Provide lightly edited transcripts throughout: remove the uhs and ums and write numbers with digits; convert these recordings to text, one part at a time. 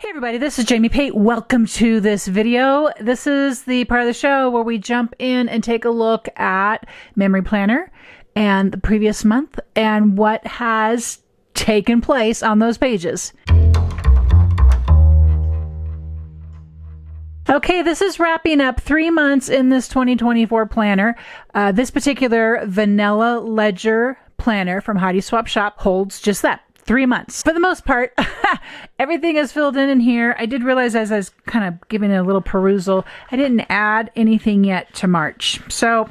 Hey everybody, this is Jamie Pate. Welcome to this video. This is the part of the show where we jump in and take a look at Memory Planner and the previous month and what has taken place on those pages. Okay, this is wrapping up 3 months in this 2024 planner. This particular vanilla ledger planner from Heidi Swapp Shop holds just that. 3 months. For the most part, everything is filled in here. I did realize as I was kind of giving it a little perusal, I didn't add anything yet to March. So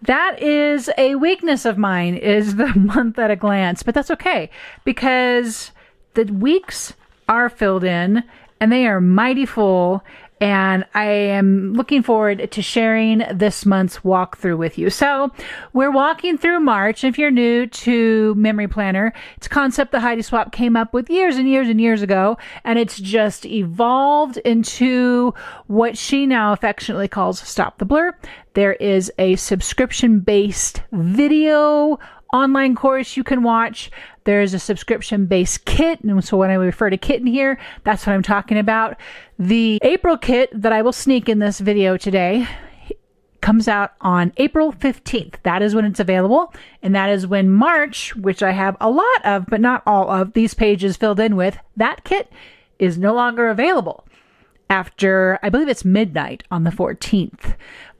that is a weakness of mine, is the month at a glance. But that's okay, because the weeks are filled in and they are mighty full. And I am looking forward to sharing this month's walkthrough with you. So we're walking through March. If you're new to Memory Planner, it's a concept that Heidi Swapp came up with years and years and years ago. And it's just evolved into what she now affectionately calls Stop the Blur. There is a subscription-based video online course you can watch. There's a subscription-based kit. And so when I refer to kit in here, that's what I'm talking about. The April kit that I will sneak in this video today comes out on April 15th. That is when it's available. And that is when March, which I have a lot of, but not all of these pages filled in with, that kit is no longer available after, I believe it's midnight on the 14th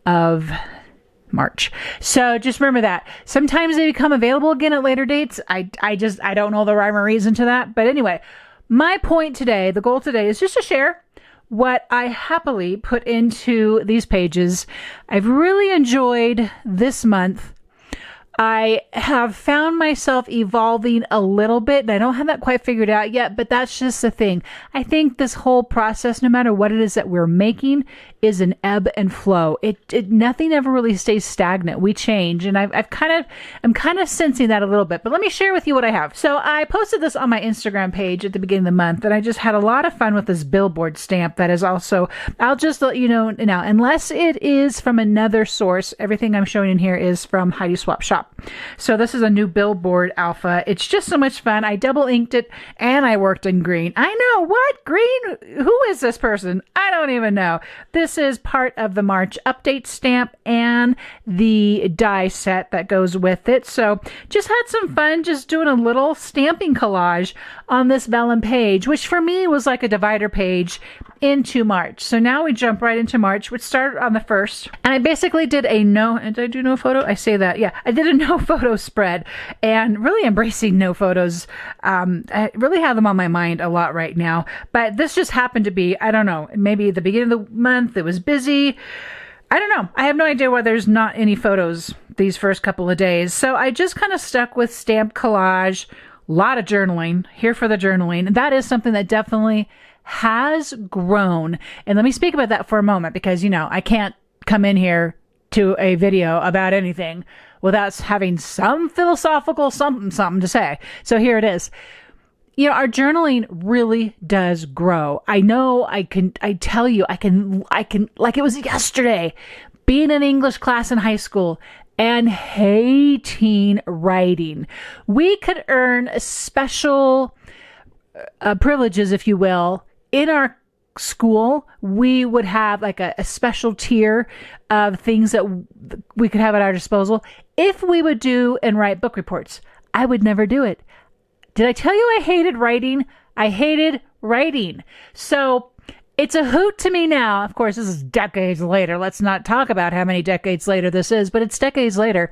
of March. So just remember that. Sometimes they become available again at later dates. I don't know the rhyme or reason to that. But anyway, my point today, the goal today is just to share what I happily put into these pages. I've really enjoyed this month. I have found myself evolving a little bit, and I don't have that quite figured out yet, but that's just the thing. I think this whole process, no matter what it is that we're making, is an ebb and flow. Nothing ever really stays stagnant. We change, and I'm kind of sensing that a little bit. But let me share with you what I have. So I posted this on my Instagram page at the beginning of the month, and I just had a lot of fun with this billboard stamp that is also, I'll just let you know now, unless it is from another source, everything I'm showing in here is from Heidi Swapp Shop. So this is a new billboard alpha. It's just so much fun. I double inked it and I worked in green. I know, what? Green? Who is this person? I don't even know. This is part of the March update stamp and the die set that goes with it. So just had some fun just doing a little stamping collage on this vellum page, which for me was like a divider page into March. So now we jump right into March, which started on the 1st. And I basically did a did I do no photo? I say that. Yeah, I did a no photo spread and really embracing no photos. I really have them on my mind a lot right now. But this just happened to be, I don't know, maybe at the beginning of the month, it was busy. I don't know. I have no idea why there's not any photos these first couple of days. So I just kind of stuck with stamp collage, a lot of journaling, here for the journaling. That is something that definitely has grown. And let me speak about that for a moment, because, I can't come in here to a video about anything without having some philosophical something to say. So here it is. Our journaling really does grow. I know I tell you, I can, like it was yesterday, being in English class in high school and hating writing. We could earn special privileges, if you will, in our school. We would have like a special tier of things that we could have at our disposal if we would do and write book reports. I would never do it. Did I tell you I hated writing? I hated writing. So it's a hoot to me now. Of course, this is decades later. Let's not talk about how many decades later this is, but it's decades later.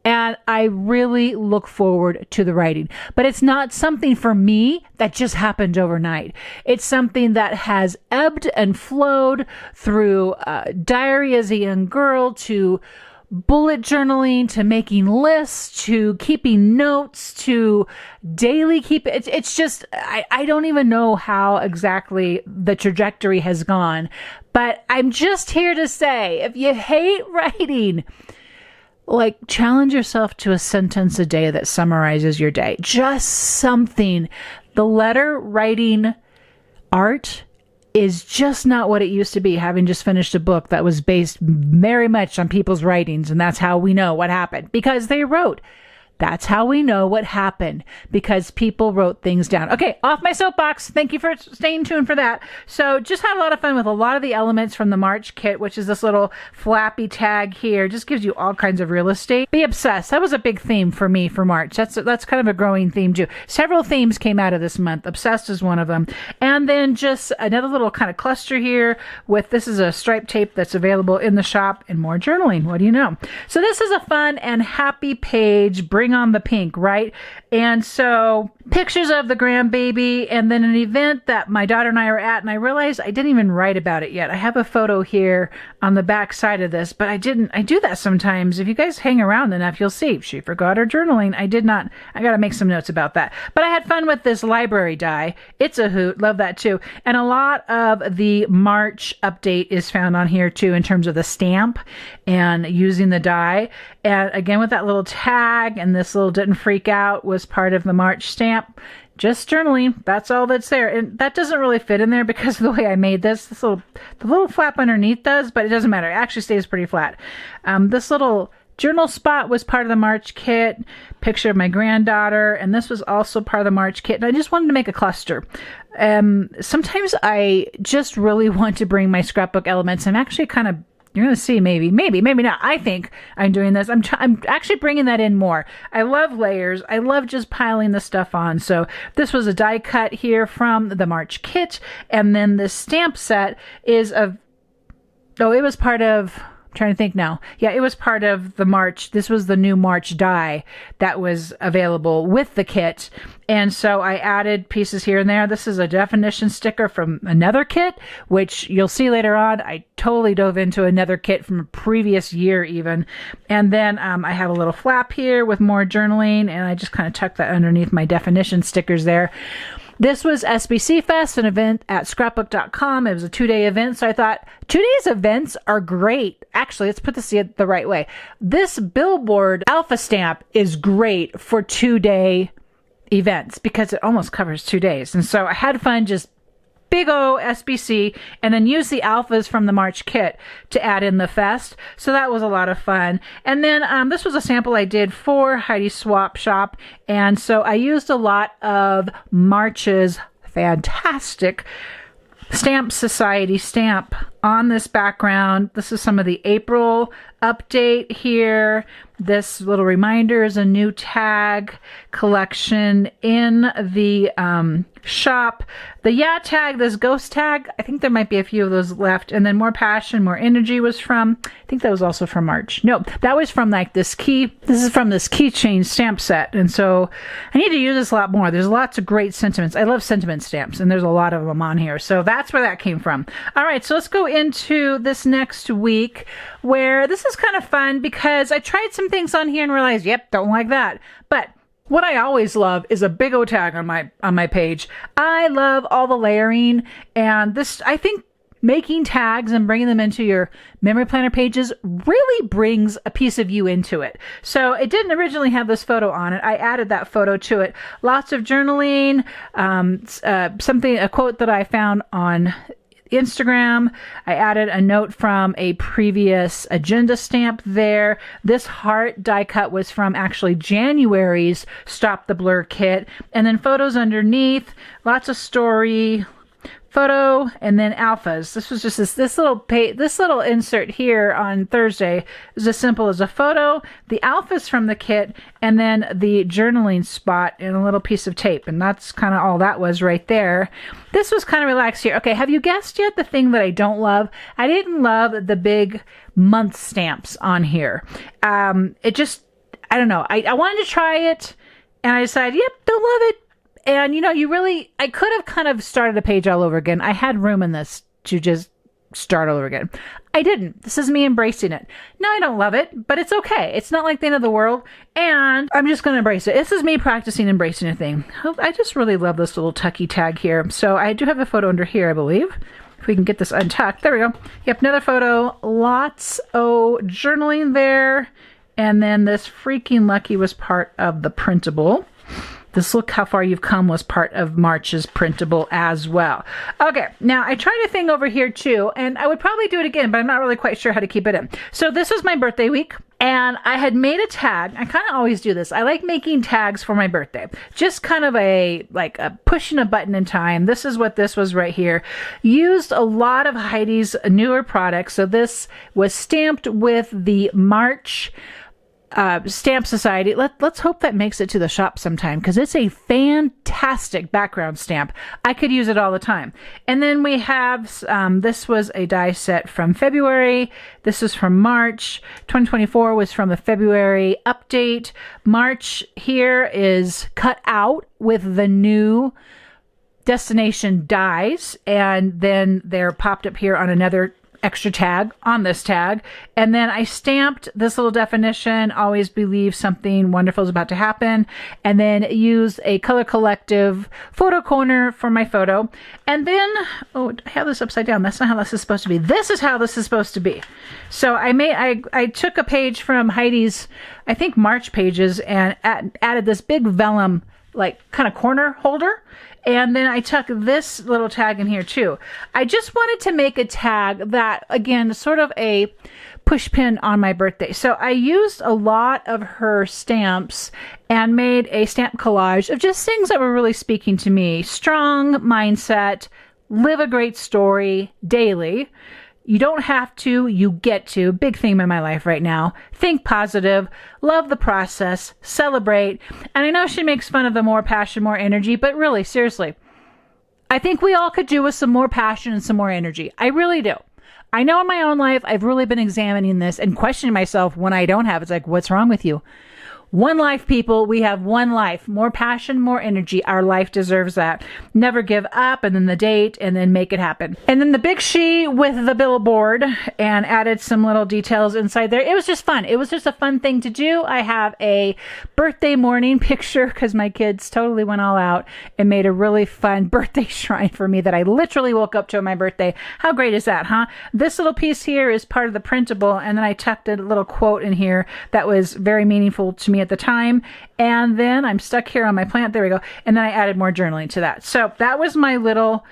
And I really look forward to the writing. But it's not something for me that just happened overnight. It's something that has ebbed and flowed through diary as a young girl, to bullet journaling, to making lists, to keeping notes, to daily it's just, I don't even know how exactly the trajectory has gone. But I'm just here to say, if you hate writing, challenge yourself to a sentence a day that summarizes your day. Just something. The letter writing art is just not what it used to be, having just finished a book that was based very much on people's writings. And that's how we know what happened, because they wrote. That's how we know what happened, because people wrote things down. Okay, off my soapbox. Thank you for staying tuned for that. So just had a lot of fun with a lot of the elements from the March kit, which is this little flappy tag here. Just gives you all kinds of real estate. Be obsessed. That was a big theme for me for March. That's kind of a growing theme too. Several themes came out of this month. Obsessed is one of them. And then just another little kind of cluster here with, this is a stripe tape that's available in the shop, and more journaling. What do you know? So this is a fun and happy page. Bring on the pink, right? And so pictures of the grandbaby, and then an event that my daughter and I are at, and I realized I didn't even write about it yet. I have a photo here on the back side of this, but I didn't. I do that sometimes. If you guys hang around enough, you'll see. She forgot her journaling. I did not. I got to make some notes about that. But I had fun with this library die. It's a hoot. Love that too. And a lot of the March update is found on here too, in terms of the stamp and using the die. And again, with that little tag, and this little didn't freak out was part of the March stamp. Just journaling. That's all that's there. And that doesn't really fit in there because of the way I made this. The little flap underneath does, but it doesn't matter. It actually stays pretty flat. This little journal spot was part of the March kit. Picture of my granddaughter, and this was also part of the March kit. And I just wanted to make a cluster. Sometimes I just really want to bring my scrapbook elements. I'm actually kind of, you're going to see, maybe not. I think I'm doing this. I'm actually bringing that in more. I love layers. I love just piling the stuff on. So this was a die cut here from the March kit. And then this stamp set is it was part of, I'm trying to think now. Yeah, it was part of the March. This was the new March die that was available with the kit. And so I added pieces here and there. This is a definition sticker from another kit, which you'll see later on. I totally dove into another kit from a previous year even. And then I have a little flap here with more journaling, and I just kind of tucked that underneath my definition stickers there. This was SBC Fest, an event at ScrapbookCom. It was a 2-day event, so I thought 2 days events are great. Actually, let's put this the right way. This billboard alpha stamp is great for 2-day events because it almost covers 2 days. And so I had fun just big O SBC, and then use the alphas from the March kit to add in the fest. So that was a lot of fun. And then this was a sample I did for Heidi Swapp shop. And so I used a lot of March's fantastic Stamp Society stamp on this background. This is some of the April update here. This little reminder is a new tag collection in the shop. The Yeah tag, this ghost tag, I think there might be a few of those left. And then More Passion, More Energy was from, I think that was also from March. No, that was from like this is from this keychain stamp set. And so I need to use this a lot more. There's lots of great sentiments. I love sentiment stamps, and there's a lot of them on here. So that's where that came from. All right, so let's go into this next week, where this is kind of fun because I tried some things on here and realized, yep, don't like that. But what I always love is a big O tag on my page. I love all the layering, and this, I think making tags and bringing them into your memory planner pages really brings a piece of you into it. So it didn't originally have this photo on it. I added that photo to it. Lots of journaling, a quote that I found on Instagram. I added a note from a previous agenda stamp there. This heart die cut was from actually January's Stop the Blur kit. And then photos underneath, lots of story, photo, and then alphas. This was just this little insert here on Thursday is as simple as a photo, the alphas from the kit, and then the journaling spot and a little piece of tape. And that's kind of all that was right there. This was kind of relaxed here. Okay, have you guessed yet the thing that I don't love? I didn't love the big month stamps on here. It just, I don't know. I wanted to try it, and I decided, yep, don't love it. And, you know, I could have kind of started a page all over again. I had room in this to just start all over again. I didn't. This is me embracing it. No, I don't love it, but it's okay. It's not like the end of the world, and I'm just going to embrace it. This is me practicing embracing a thing. I just really love this little tucky tag here. So I do have a photo under here, I believe. If we can get this untucked. There we go. Yep, another photo. Lots of journaling there. And then this freaking lucky was part of the printable. This Look How Far You've Come was part of March's printable as well. Okay, now I tried a thing over here too, and I would probably do it again, but I'm not really quite sure how to keep it in. So this is my birthday week. And I had made a tag. I kind of always do this. I like making tags for my birthday. Just kind of a pushing a button in time. This is what this was right here. Used a lot of Heidi's newer products. So this was stamped with the March Stamp Society. Let's hope that makes it to the shop sometime, because it's a fantastic background stamp. I could use it all the time. And then we have this was a die set from February. This is from March. 2024 was from the February update. March here is cut out with the new destination dies, and then they're popped up here on another extra tag on this tag. And then I stamped this little definition, always believe something wonderful is about to happen, and then used a Color Collective photo corner for my photo. And then, oh, I have this upside down. That's not how this is supposed to be. This is how this is supposed to be. So I took a page from Heidi's, I think, March pages, and added this big vellum, like, kind of corner holder. And then I tuck this little tag in here too. I just wanted to make a tag that, again, sort of a push pin on my birthday. So I used a lot of her stamps and made a stamp collage of just things that were really speaking to me. Strong mindset, live a great story daily. You don't have to, you get to. Big theme in my life right now. Think positive, love the process, celebrate. And I know she makes fun of the more passion, more energy, but really, seriously, I think we all could do with some more passion and some more energy. I really do. I know in my own life, I've really been examining this and questioning myself when I don't have. It's like, what's wrong with you? One life, people. We have one life. More passion, more energy. Our life deserves that. Never give up, and then the date, and then make it happen. And then the big she with the billboard, and added some little details inside there. It was just fun. It was just a fun thing to do. I have a birthday morning picture because my kids totally went all out and made a really fun birthday shrine for me that I literally woke up to on my birthday. How great is that, huh? This little piece here is part of the printable, and then I tucked a little quote in here that was very meaningful to me at the time. And then I'm stuck here on my plant. There we go. And then I added more journaling to that. So that was my little,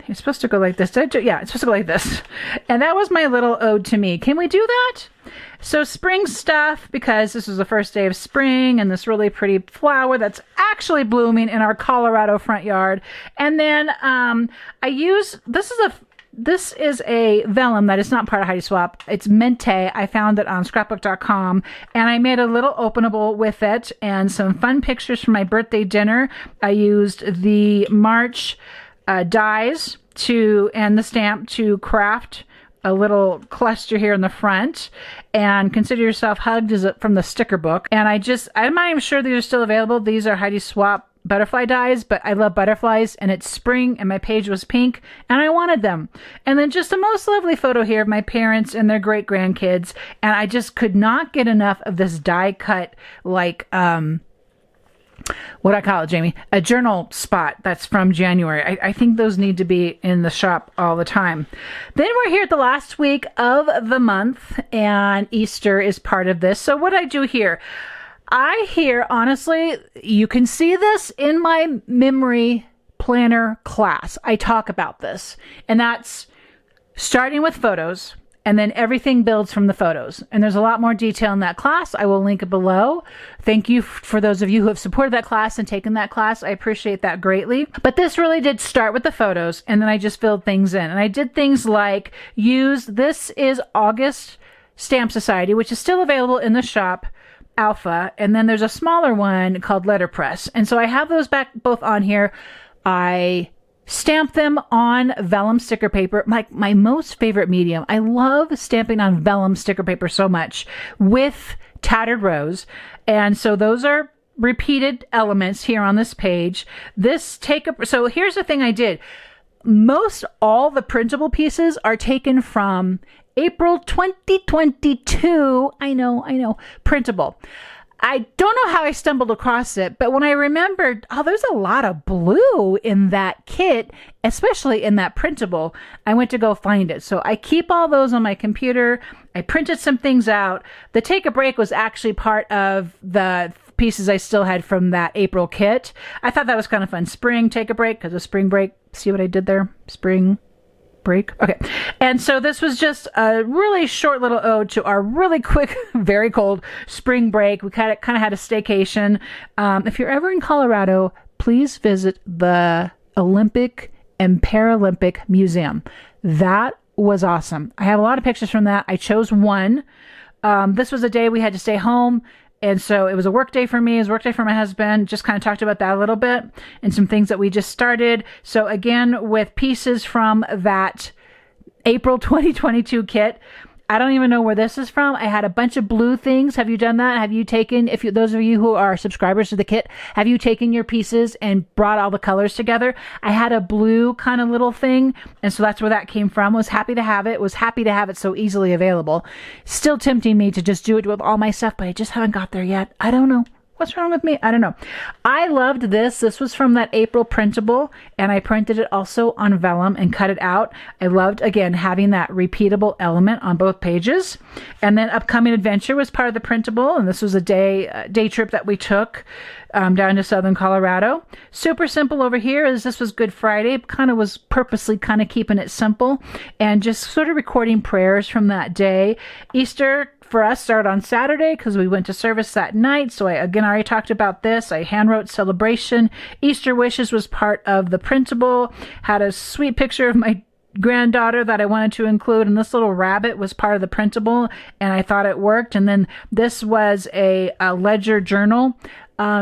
it's supposed to go like this. Yeah, it's supposed to go like this. And that was my little ode to me. Can we do that? So spring stuff, because this is the first day of spring and this really pretty flower that's actually blooming in our Colorado front yard. And then I use, this is a vellum that is not part of Heidi Swapp. It's Mente. I found it on ScrapbookCom, and I made a little openable with it and some fun pictures for my birthday dinner. I used the March dies and the stamp to craft a little cluster here in the front, and Consider Yourself Hugged is from the sticker book. And I'm not even sure these are still available. These are Heidi Swapp butterfly dies, but I love butterflies, and it's spring, and my page was pink, and I wanted them. And then just the most lovely photo here of my parents and their great grandkids, and I just could not get enough of this die cut, like what I call it, Jamie, a journal spot that's from January. I think those need to be in the shop all the time. Then we're here at the last week of the month, and Easter is part of this. So what I do here, honestly, you can see this in my memory planner class. I talk about this, and that's starting with photos, and then everything builds from the photos. And there's a lot more detail in that class. I will link it below. Thank you for those of you who have supported that class and taken that class. I appreciate that greatly. But this really did start with the photos, and then I just filled things in. And I did things like this is August Stamp Society, which is still available in the shop, Alpha, and then there's a smaller one called Letterpress. And so I have those back both on here. I stamp them on vellum sticker paper, like my most favorite medium. I love stamping on vellum sticker paper so much with tattered rose. And so those are repeated elements here on this page. So here's the thing I did. Most all the printable pieces are taken from April 2022. I know, printable. I don't know how I stumbled across it, but when I remembered, there's a lot of blue in that kit, especially in that printable, I went to go find it. So I keep all those on my computer. I printed some things out. The Take a Break was actually part of the pieces I still had from that April kit. I thought that was kind of fun. Spring, take a break because of spring break. See what I did there? Spring break. Okay. And so this was just a really short little ode to our really quick, very cold spring break. We kind of had a staycation. If you're ever in Colorado, please visit the Olympic and Paralympic Museum. That was awesome. I have a lot of pictures from that. I chose one. This was a day we had to stay home. And so it was a work day for me, it was a work day for my husband. Just kind of talked about that a little bit and some things that we just started. So again, with pieces from that April 2022 kit, I don't even know where this is from. I had a bunch of blue things. Have you done that? Have you taken, those of you who are subscribers to the kit, have you taken your pieces and brought all the colors together? I had a blue kind of little thing. And so that's where that came from. Was happy to have it. Was happy to have it so easily available. Still tempting me to just do it with all my stuff, but I just haven't got there yet. I don't know. What's wrong with me? I don't know. I loved this. This was from that April printable, and I printed it also on vellum and cut it out. I loved, again, having that repeatable element on both pages. And then Upcoming Adventure was part of the printable, and this was a day trip that we took down to southern Colorado. Super simple over here, as this was Good Friday. Kind of was purposely kind of keeping it simple and just sort of recording prayers from that day. Easter for us started on Saturday because we went to service that night. So I already talked about this. I handwrote celebration. Easter wishes was part of the printable. Had a sweet picture of my granddaughter that I wanted to include, and this little rabbit was part of the printable, and I thought it worked. And then this was a ledger journal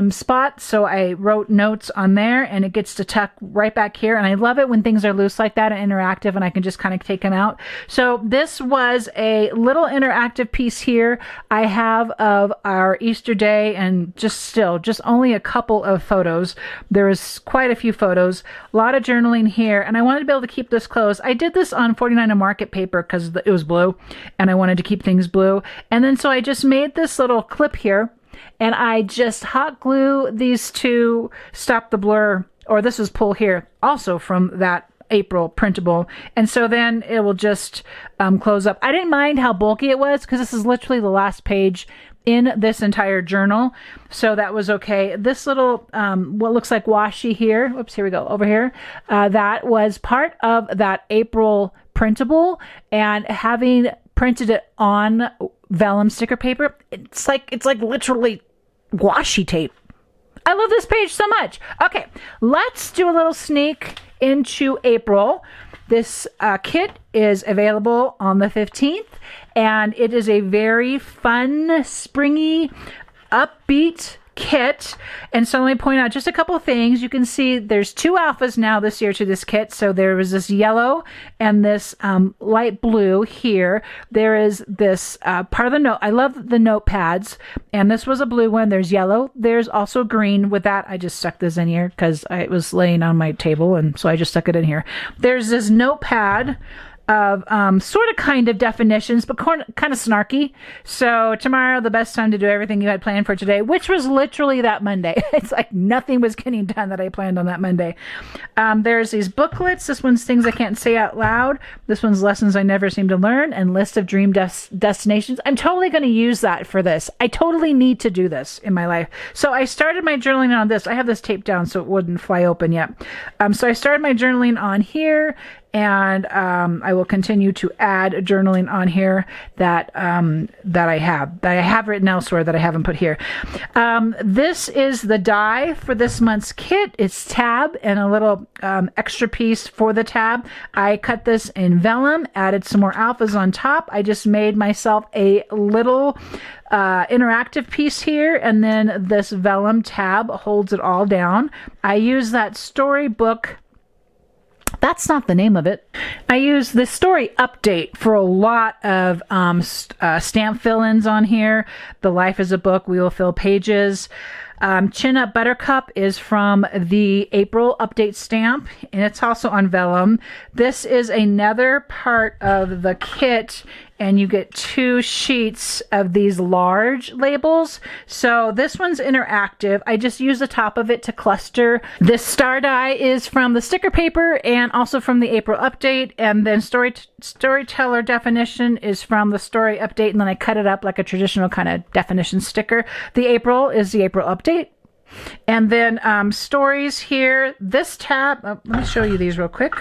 spot, so I wrote notes on there, and it gets to tuck right back here. And I love it when things are loose like that and interactive, and I can just kind of take them out. So this was a little interactive piece here I have of our Easter day, and just only a couple of photos. There was quite a few photos, a lot of journaling here, and I wanted to be able to keep this closed. I did this on 49 and Market paper because it was blue, and I wanted to keep things blue. And then so I just made this little clip here, and I just hot glue these two, stop the blur, or this is pull here, also from that April printable. And so then it will just close up. I didn't mind how bulky it was because this is literally the last page in this entire journal. So that was okay. This little, what looks like washi here, whoops, here we go, over here. That was part of that April printable, and having printed it on vellum sticker paper, it's like literally washi tape. I love this page so much. Okay, let's do a little sneak into April. This kit is available on the 15th, and it is a very fun, springy, upbeat kit. And so let me point out just a couple things. You can see there's 2 alphas now this year to this kit. So there was this yellow and this light blue here. There is this part of the note. I love the notepads, and this was a blue one. There's yellow. There's also green. With that, I just stuck this in here because it was laying on my table, and so I just stuck it in here. There's this notepad of sort of kind of definitions, but kind of snarky. So tomorrow, the best time to do everything you had planned for today, which was literally that Monday. It's like nothing was getting done that I planned on that Monday. There's these booklets. This one's things I can't say out loud. This one's lessons I never seem to learn, and list of dream destinations. I'm totally going to use that for this. I totally need to do this in my life. So I started my journaling on this. I have this taped down so it wouldn't fly open yet. So I started my journaling on here. And I will continue to add journaling on here that I have written elsewhere that I haven't put here. This is the die for this month's kit. It's tab and a little extra piece for the tab. I cut this in vellum, added some more alphas on top. I just made myself a little interactive piece here, and then this vellum tab holds it all down. I use that storybook. That's not the name of it. I use the story update for a lot of stamp fill-ins on here. The Life is a Book, we will fill pages. Chin Up Buttercup is from the April update stamp, and it's also on vellum. This is another part of the kit, and you get 2 sheets of these large labels. So this one's interactive. I just use the top of it to cluster. This star die is from the sticker paper and also from the April update, and then storyteller definition is from the story update, and then I cut it up like a traditional kind of definition sticker. The April is the April update. And then stories here. This tab, let me show you these real quick.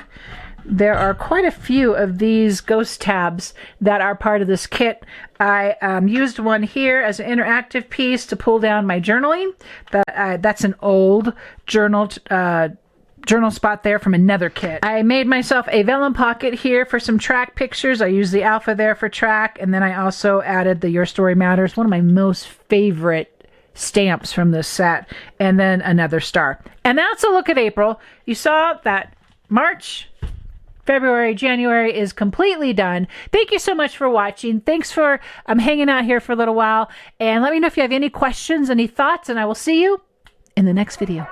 There are quite a few of these ghost tabs that are part of this kit. I used one here as an interactive piece to pull down my journaling. That's an old journal spot there from another kit. I made myself a vellum pocket here for some track pictures. I used the alpha there for track, and then I also added the Your Story Matters, one of my most favorite stamps from this set, and then another star. And that's a look at April. You saw that March, February, January is completely done. Thank you so much for watching. Thanks for hanging out here for a little while. And let me know if you have any questions, any thoughts, and I will see you in the next video.